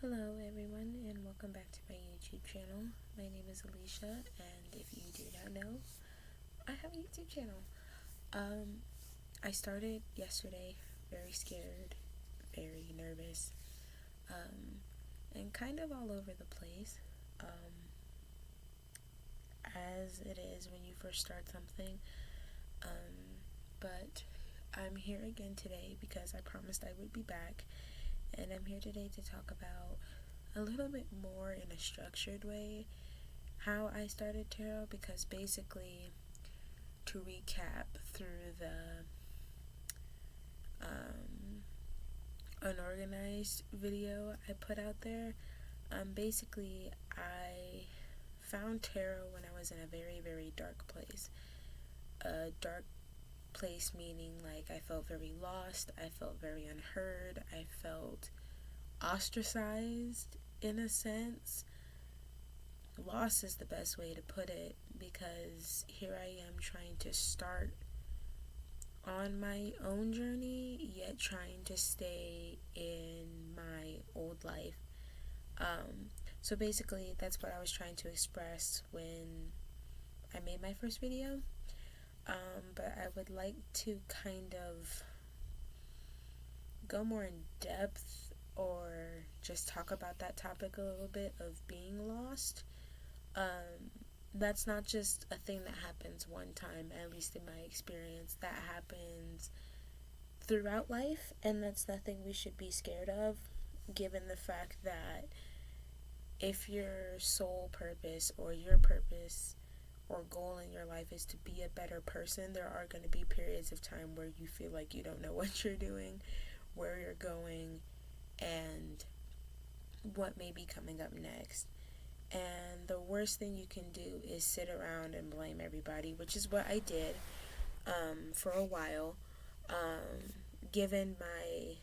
Hello, everyone, and welcome back to my YouTube channel. My name is Alicia, and if you do not know, I have a YouTube channel. I started yesterday, very scared, very nervous, and kind of all over the place, as it is when you first start something. But I'm here again today because I promised I would be back, and I'm here today to talk about a little bit more in a structured way how I started tarot, because basically, to recap through the unorganized video I put out there, basically I found tarot when I was in a very, very dark place. A dark place meaning like I felt very lost, I felt very unheard, I felt ostracized in a sense. Lost is the best way to put it, because here I am trying to start on my own journey, yet trying to stay in my old life. So basically, that's what I was trying to express when I made my first video. But I would like to kind of go more in depth, or just talk about that topic a little bit of being lost. That's not just a thing that happens one time, at least in my experience. That happens throughout life, and that's nothing we should be scared of, given the fact that if your sole purpose or your purpose or goal in your life is to be a better person, there are going to be periods of time where you feel like you don't know what you're doing, where you're going, and what may be coming up next. And the worst thing you can do is sit around and blame everybody, which is what I did for a while, given my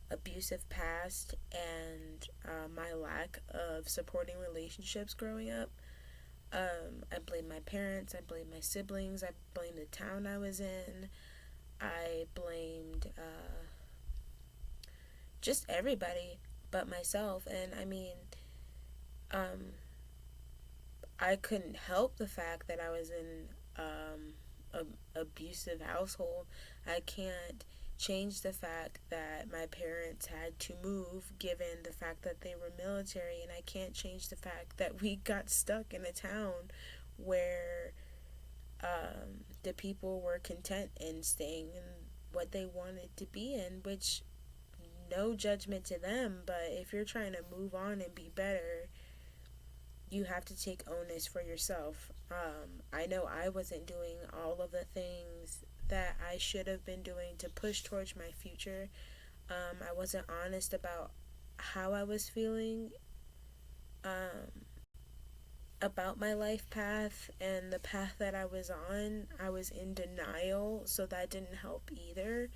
abusive past and my lack of supporting relationships growing up. I blamed my parents, I blamed my siblings, I blamed the town I was in, I blamed just everybody but myself. And I mean, I couldn't help the fact that I was in an abusive household. I can't change the fact that my parents had to move, given the fact that they were military, and I can't change the fact that we got stuck in a town where the people were content in staying in what they wanted to be in, which, no judgment to them, but if you're trying to move on and be better, you have to take onus for yourself. I know I wasn't doing all of the things that I should have been doing to push towards my future. I wasn't honest about how I was feeling about my life path and the path that I was on. I was in denial, so that didn't help either.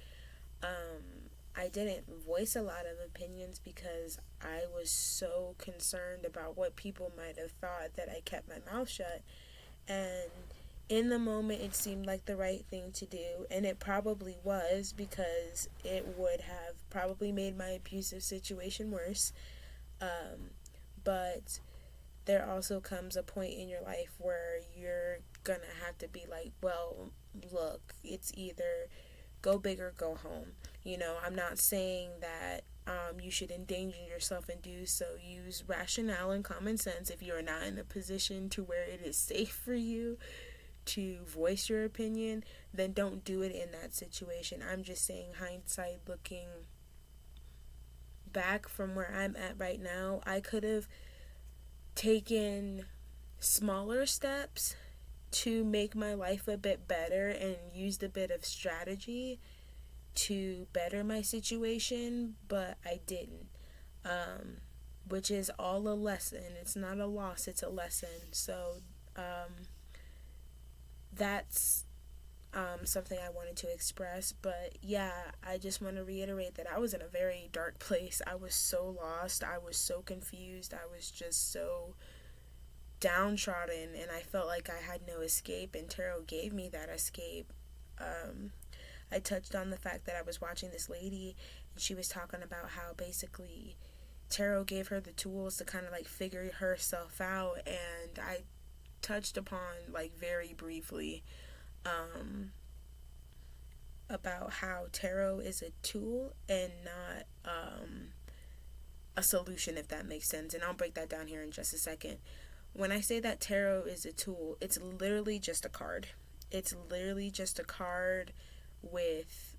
I didn't voice a lot of opinions because I was so concerned about what people might have thought that I kept my mouth shut. And in the moment, it seemed like the right thing to do, and it probably was, because it would have probably made my abusive situation worse. But there also comes a point in your life where you're gonna have to be like, well, look, it's either go big or go home. I'm not saying that you should endanger yourself and do so. Use rationale and common sense if you are not in a position to where it is safe for you to voice your opinion, then don't do it in that situation. I'm just saying, hindsight, looking back from where I'm at right now, I could have taken smaller steps to make my life a bit better and used a bit of strategy to better my situation, but I didn't. Which is all a lesson. It's not a loss, it's a lesson. So that's something I wanted to express. But yeah, I just want to reiterate that I was in a very dark place. I was so lost, I was so confused, I was just so downtrodden, and I felt like I had no escape, and tarot gave me that escape. I touched on the fact that I was watching this lady, And she was talking about how basically tarot gave her the tools to kind of like figure herself out. And I touched upon like very briefly about how tarot is a tool and not a solution, if that makes sense. And I'll break that down here in just a second. When I say that tarot is a tool, it's literally just a card. It's literally just a card with,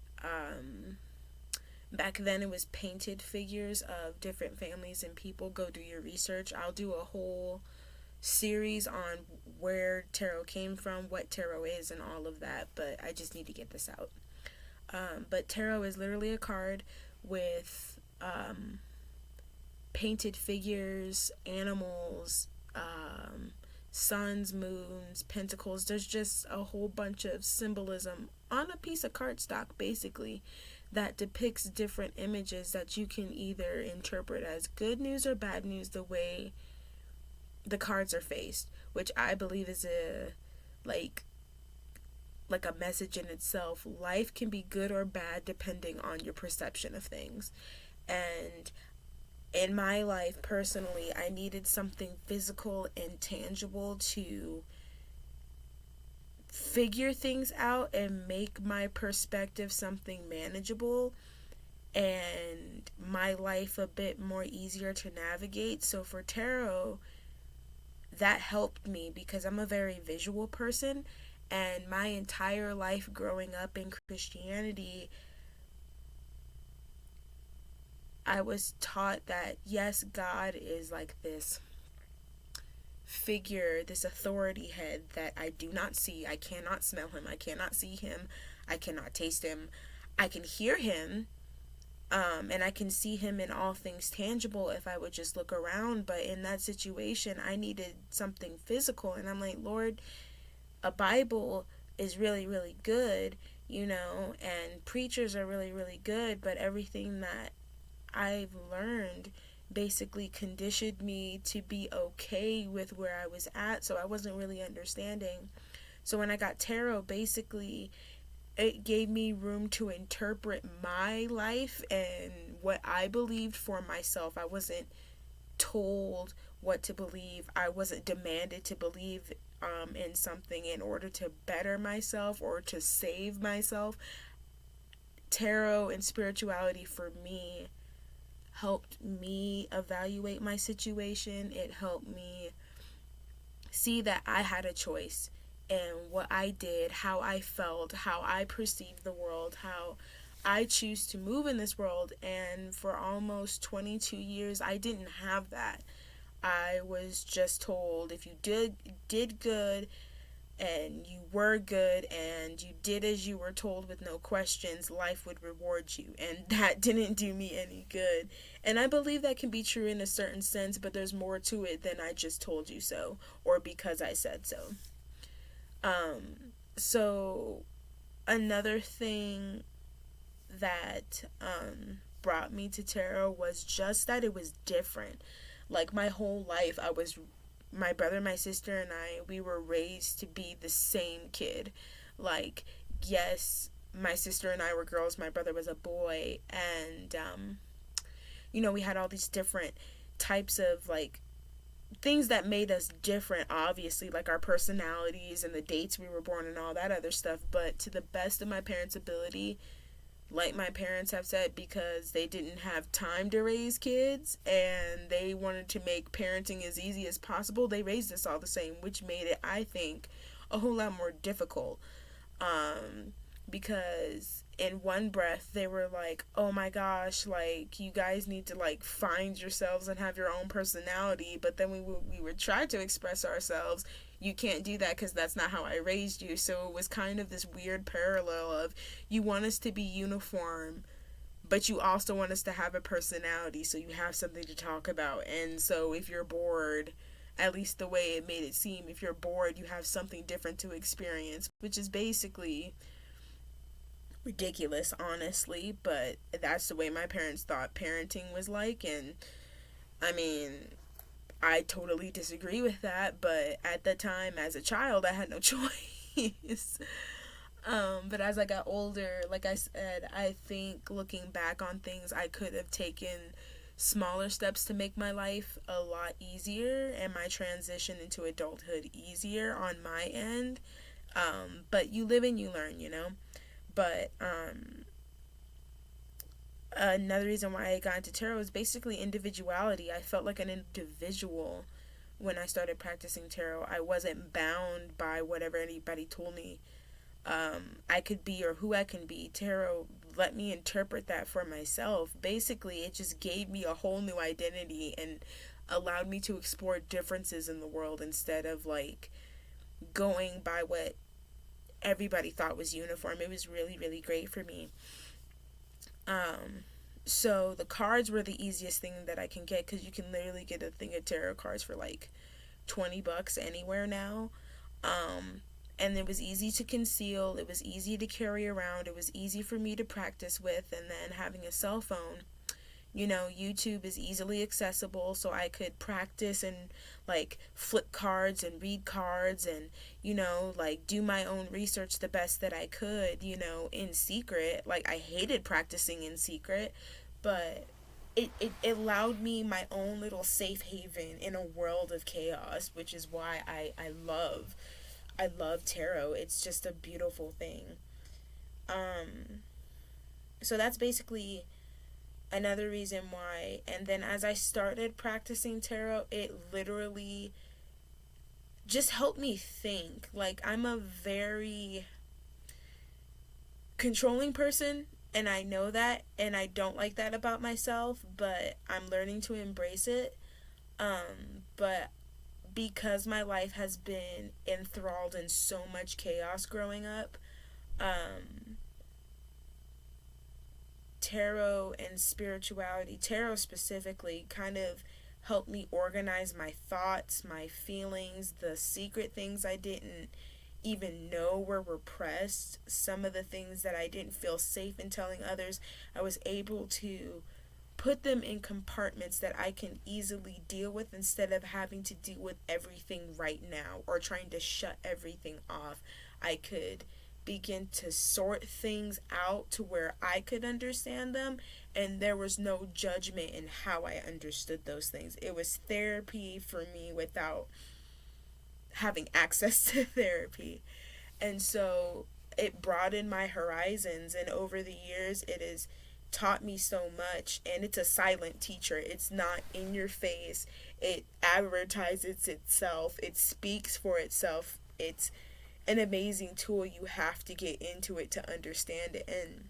back then it was painted figures of different families and people. Go do your research. I'll do a whole series on where tarot came from, what tarot is, and all of that, but I just need to get this out. But tarot is literally a card with painted figures, animals, suns, moons, pentacles. There's just a whole bunch of symbolism on a piece of cardstock, basically, that depicts different images that you can either interpret as good news or bad news the way the cards are faced, which I believe is a like a message in itself. Life can be good or bad depending on your perception of things. And in my life personally, I needed something physical and tangible to figure things out and make my perspective something manageable and my life a bit more easier to navigate. So for tarot, that helped me because I'm a very visual person, and my entire life growing up in Christianity, I was taught that yes, God is like this figure, this authority head that I do not see. I cannot smell him. I cannot see him. I cannot taste him. I can hear him, and I can see him in all things tangible if I would just look around. But in that situation, I needed something physical. And I'm like, Lord, a Bible is really, really good, and preachers are really, really good. But everything that I've learned basically conditioned me to be okay with where I was at. So I wasn't really understanding. So when I got tarot, basically, it gave me room to interpret my life and what I believed for myself. I wasn't told what to believe. I wasn't demanded to believe in something in order to better myself or to save myself. Tarot and spirituality for me helped me evaluate my situation. It helped me see that I had a choice and what I did, how I felt, how I perceived the world, how I choose to move in this world. And for almost 22 years, I didn't have that. I was just told if you did good and you were good and you did as you were told with no questions, life would reward you. And that didn't do me any good. And I believe that can be true in a certain sense, but there's more to it than I just told you so or because I said so. So another thing that brought me to tarot was just that it was different. Like my whole life, my brother, my sister, and we were raised to be the same kid. Like, yes, my sister and I were girls, my brother was a boy, and, we had all these different types of, like, things that made us different, obviously, like our personalities and the dates we were born and all that other stuff, but to the best of my parents' ability, like my parents have said, because they didn't have time to raise kids and they wanted to make parenting as easy as possible, they raised us all the same, which made it, I think, a whole lot more difficult. Because in one breath they were like, oh my gosh, like, you guys need to like find yourselves and have your own personality, but then we would try to express ourselves. You can't do that because that's not how I raised you. So it was kind of this weird parallel of, you want us to be uniform, but you also want us to have a personality, so you have something to talk about. And so if you're bored, at least the way it made it seem, if you're bored, you have something different to experience, which is basically ridiculous, honestly, but that's the way my parents thought parenting was like. And I mean, I totally disagree with that, but at the time, as a child, I had no choice. But as I got older, like I said, I think looking back on things, I could have taken smaller steps to make my life a lot easier and my transition into adulthood easier on my end. But you live and you learn, you know? But another reason why I got into tarot is basically individuality. I felt like an individual when I started practicing tarot. I wasn't bound by whatever anybody told me I could be or who I can be. Tarot let me interpret that for myself. Basically, it just gave me a whole new identity and allowed me to explore differences in the world instead of like going by what everybody thought was uniform. It was really, really great for me. Um, so the cards were the easiest thing that I can get because you can literally get a thing of tarot cards for like $20 anywhere now. Um, and it was easy to conceal, it was easy to carry around, it was easy for me to practice with, and then having a cell phone. You know, YouTube is easily accessible, so I could practice and like flip cards and read cards and, you know, like do my own research the best that I could, you know, in secret. Like, I hated practicing in secret, but it allowed me my own little safe haven in a world of chaos, which is why I love tarot. It's just a beautiful thing. Um, so that's basically another reason why. And then as I started practicing tarot, it literally just helped me think. Like, I'm a very controlling person, and I know that, and I don't like that about myself, but I'm learning to embrace it. But because my life has been enthralled in so much chaos growing up, um, tarot and spirituality, tarot specifically, kind of helped me organize my thoughts, my feelings, the secret things I didn't even know were repressed, some of the things that I didn't feel safe in telling others. I was able to put them in compartments that I can easily deal with instead of having to deal with everything right now or trying to shut everything off. I could begin to sort things out to where I could understand them, and there was no judgment in how I understood those things. It was therapy for me without having access to therapy. And so it broadened my horizons, and over the years it has taught me so much. And it's a silent teacher, it's not in your face, it advertises itself, it speaks for itself. It's an amazing tool. You have to get into it to understand it, and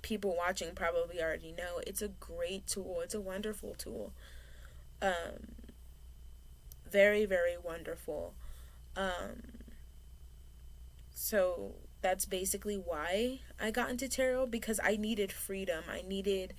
people watching probably already know it's a great tool. It's a wonderful tool. um Very, very wonderful. um So that's basically why I got into tarot, because I needed freedom. I needed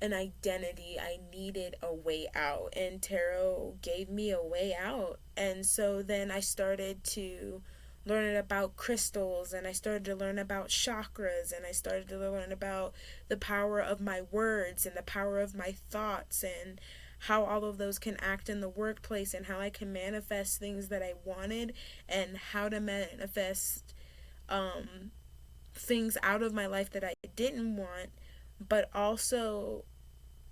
an identity. I needed a way out. And tarot gave me a way out. And so then I started to learn about crystals, and I started to learn about chakras, and I started to learn about the power of my words and the power of my thoughts, and how all of those can act in the workplace, and how I can manifest things that I wanted, and how to manifest um, things out of my life that I didn't want, but also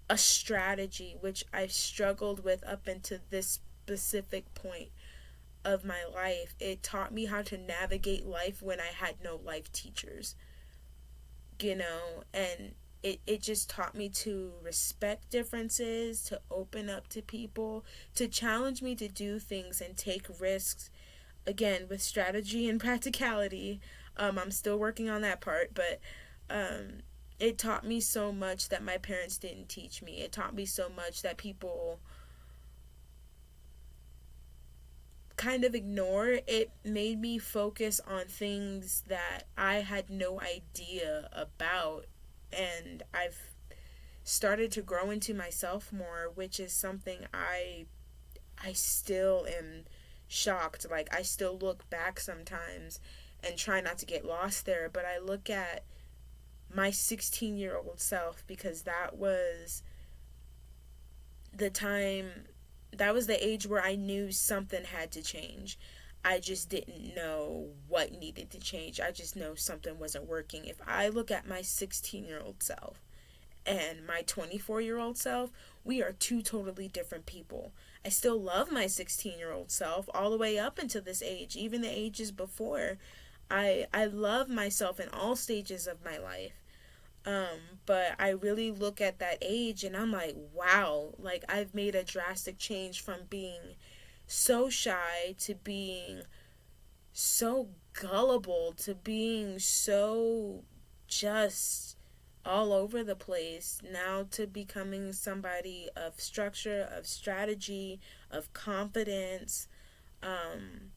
a strategy which I've struggled with up until this specific point of my life. It taught me how to navigate life when I had no life teachers, you know, and it just taught me to respect differences, to open up to people, to challenge me to do things and take risks, again, with strategy and practicality. I'm still working on that part, but um, it taught me so much that my parents didn't teach me. It taught me so much that people kind of ignore. It made me focus on things that I had no idea about, and I've started to grow into myself more, which is something I still am shocked. Like, I still look back sometimes and try not to get lost there, but I look at my 16-year-old self, because that was the time, that was the age where I knew something had to change. I just didn't know what needed to change. I just know something wasn't working. If I look at my 16-year-old self and my 24-year-old self, we are two totally different people. I still love my 16-year-old self all the way up into this age, even the ages before. I love myself in all stages of my life. But I really look at that age and I'm like, wow, like I've made a drastic change from being so shy to being so gullible to being so just all over the place, now to becoming somebody of structure, of strategy, of confidence, um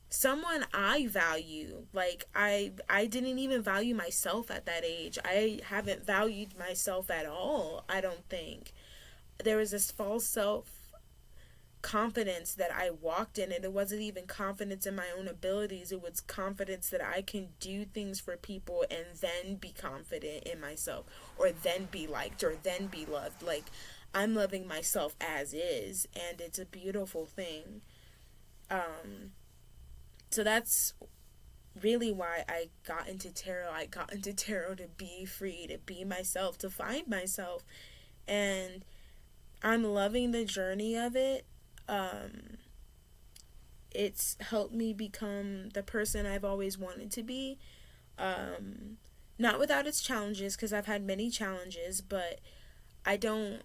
someone I value. Like I didn't even value myself at that age. I haven't valued myself at all, I don't think. There was this false self confidence that I walked in, and it wasn't even confidence in my own abilities. It was confidence that I can do things for people and then be confident in myself, or then be liked, or then be loved. Like, I'm loving myself as is, and it's a beautiful thing. um so that's really why I got into tarot. I got into tarot to be free, to be myself, to find myself, and I'm loving the journey of it. um it's helped me become the person I've always wanted to be. Um, Not without its challenges, because I've had many challenges, but I don't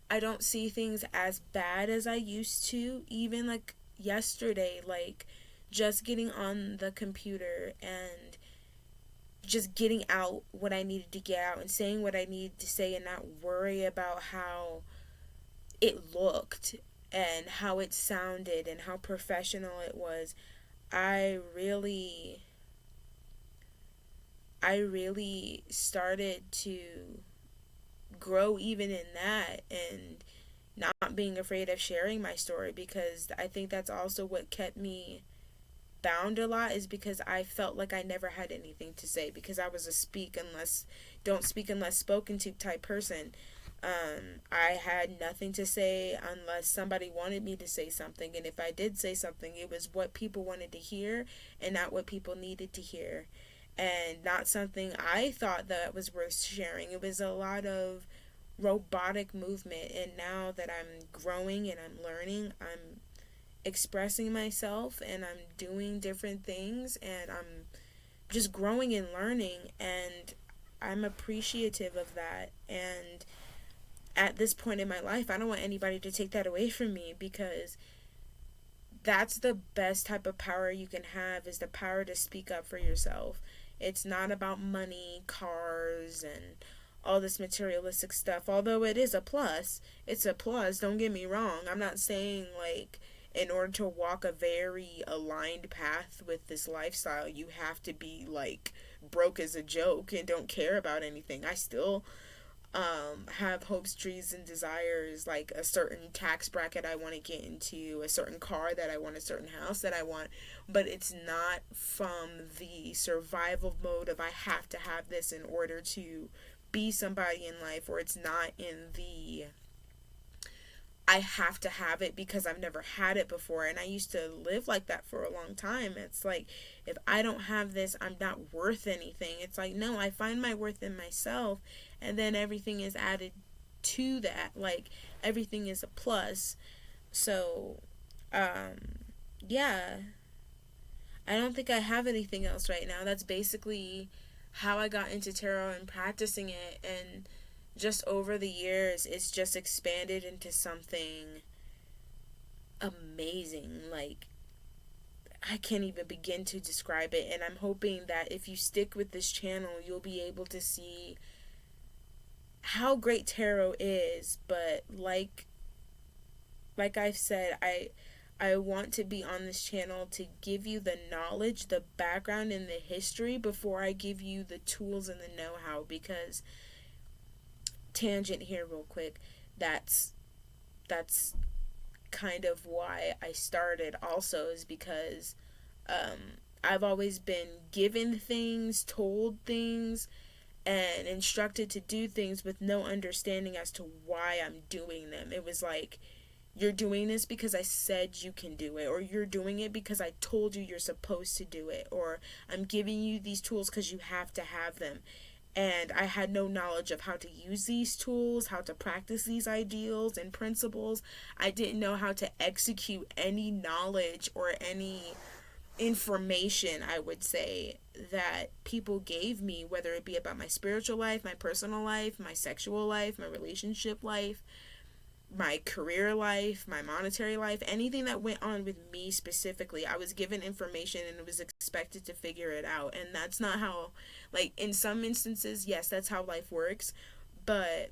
I don't see things as bad as I used to. Even like yesterday, like just getting on the computer and just getting out what I needed to get out and saying what I needed to say and not worry about how it looked and how it sounded and how professional it was. I really I really started to grow even in that, and not being afraid of sharing my story, because I think that's also what kept me bound a lot, is because I felt like I never had anything to say, because I was a don't speak unless spoken to type person. I had nothing to say unless somebody wanted me to say something, and if I did say something, it was what people wanted to hear and not what people needed to hear, and not something I thought that was worth sharing. It was a lot of robotic movement, and now that I'm growing and I'm learning, I'm expressing myself and I'm doing different things, and I'm just growing and learning, and I'm appreciative of that. And at this point in my life, I don't want anybody to take that away from me, because that's the best type of power you can have, is the power to speak up for yourself. It's not about money, cars, and all this materialistic stuff. Although it is a plus, it's a plus, don't get me wrong. I'm not saying like in order to walk a very aligned path with this lifestyle, you have to be like broke as a joke and don't care about anything. I still have hopes, dreams, and desires, like a certain tax bracket I want to get into, a certain car that I want, a certain house that I want, but it's not from the survival mode of I have to have this in order to be somebody in life, or it's not in the I have to have it because I've never had it before. And I used to live like that for a long time. It's like, if I don't have this, I'm not worth anything. It's like, no, I find my worth in myself, and then everything is added to that. Like, everything is a plus. So, yeah, I don't think I have anything else right now. That's basically how I got into tarot and practicing it. And just over the years, it's just expanded into something amazing. Like, I can't even begin to describe it. And I'm hoping that if you stick with this channel, you'll be able to see how great tarot is. But like I've said, I want to be on this channel to give you the knowledge, the background, and the history before I give you the tools and the know-how. Because, tangent here real quick, that's kind of why I started also, is because I've always been given things, told things, and instructed to do things with no understanding as to why I'm doing them. It was like, you're doing this because I said you can do it, or you're doing it because I told you you're supposed to do it, or I'm giving you these tools because you have to have them. And I had no knowledge of how to use these tools, how to practice these ideals and principles. I didn't know how to execute any knowledge or any information, I would say, that people gave me, whether it be about my spiritual life, my personal life, my sexual life, my relationship life, my career life, my monetary life, anything that went on with me specifically. I was given information and was expected to figure it out. And that's not how, like, in some instances, yes, that's how life works, but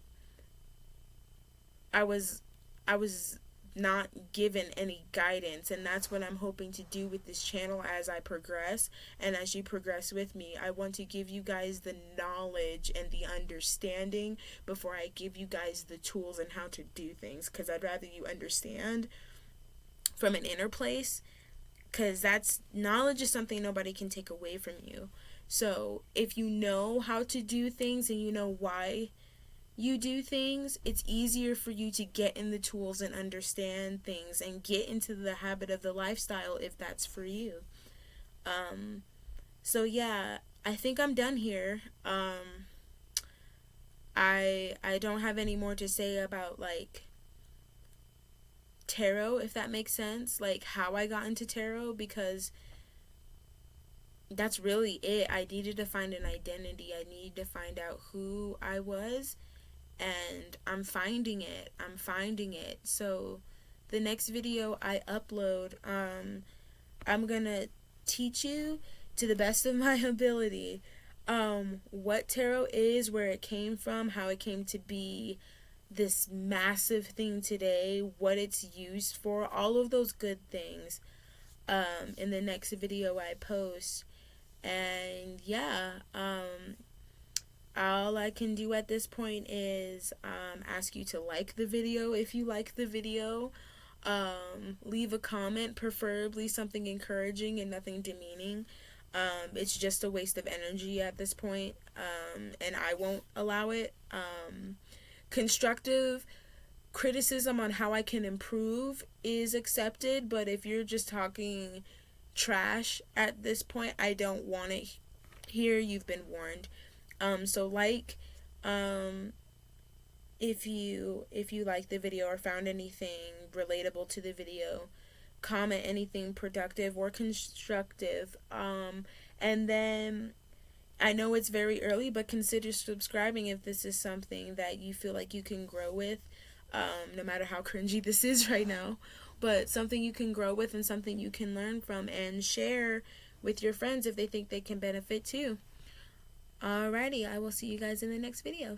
I was I was not given any guidance, and that's what I'm hoping to do with this channel as I progress. And as you progress with me, I want to give you guys the knowledge and the understanding before I give you guys the tools and how to do things, because I'd rather you understand from an inner place, because that's knowledge is something nobody can take away from you. So if you know how to do things and you know why you do things, it's easier for you to get in the tools and understand things and get into the habit of the lifestyle if that's for you. So yeah, I think I'm done here. I don't have any more to say about, like, tarot, if that makes sense, like how I got into tarot, because that's really it. I needed to find an identity. I needed to find out who I was, and I'm finding it. So the next video I upload, I'm gonna teach you to the best of my ability what tarot is, where it came from, how it came to be this massive thing today, what it's used for, all of those good things, in the next video I post. And yeah, all I can do at this point is ask you to like the video if you like the video. Leave a comment, preferably something encouraging and nothing demeaning. It's just a waste of energy at this point, and I won't allow it. Constructive criticism on how I can improve is accepted, but if you're just talking trash at this point, I don't want it here. You've been warned. So like, if you like the video or found anything relatable to the video, comment anything productive or constructive. And then I know it's very early, but consider subscribing if this is something that you feel like you can grow with, no matter how cringy this is right now, but something you can grow with and something you can learn from, and share with your friends if they think they can benefit too. Alrighty, I will see you guys in the next video.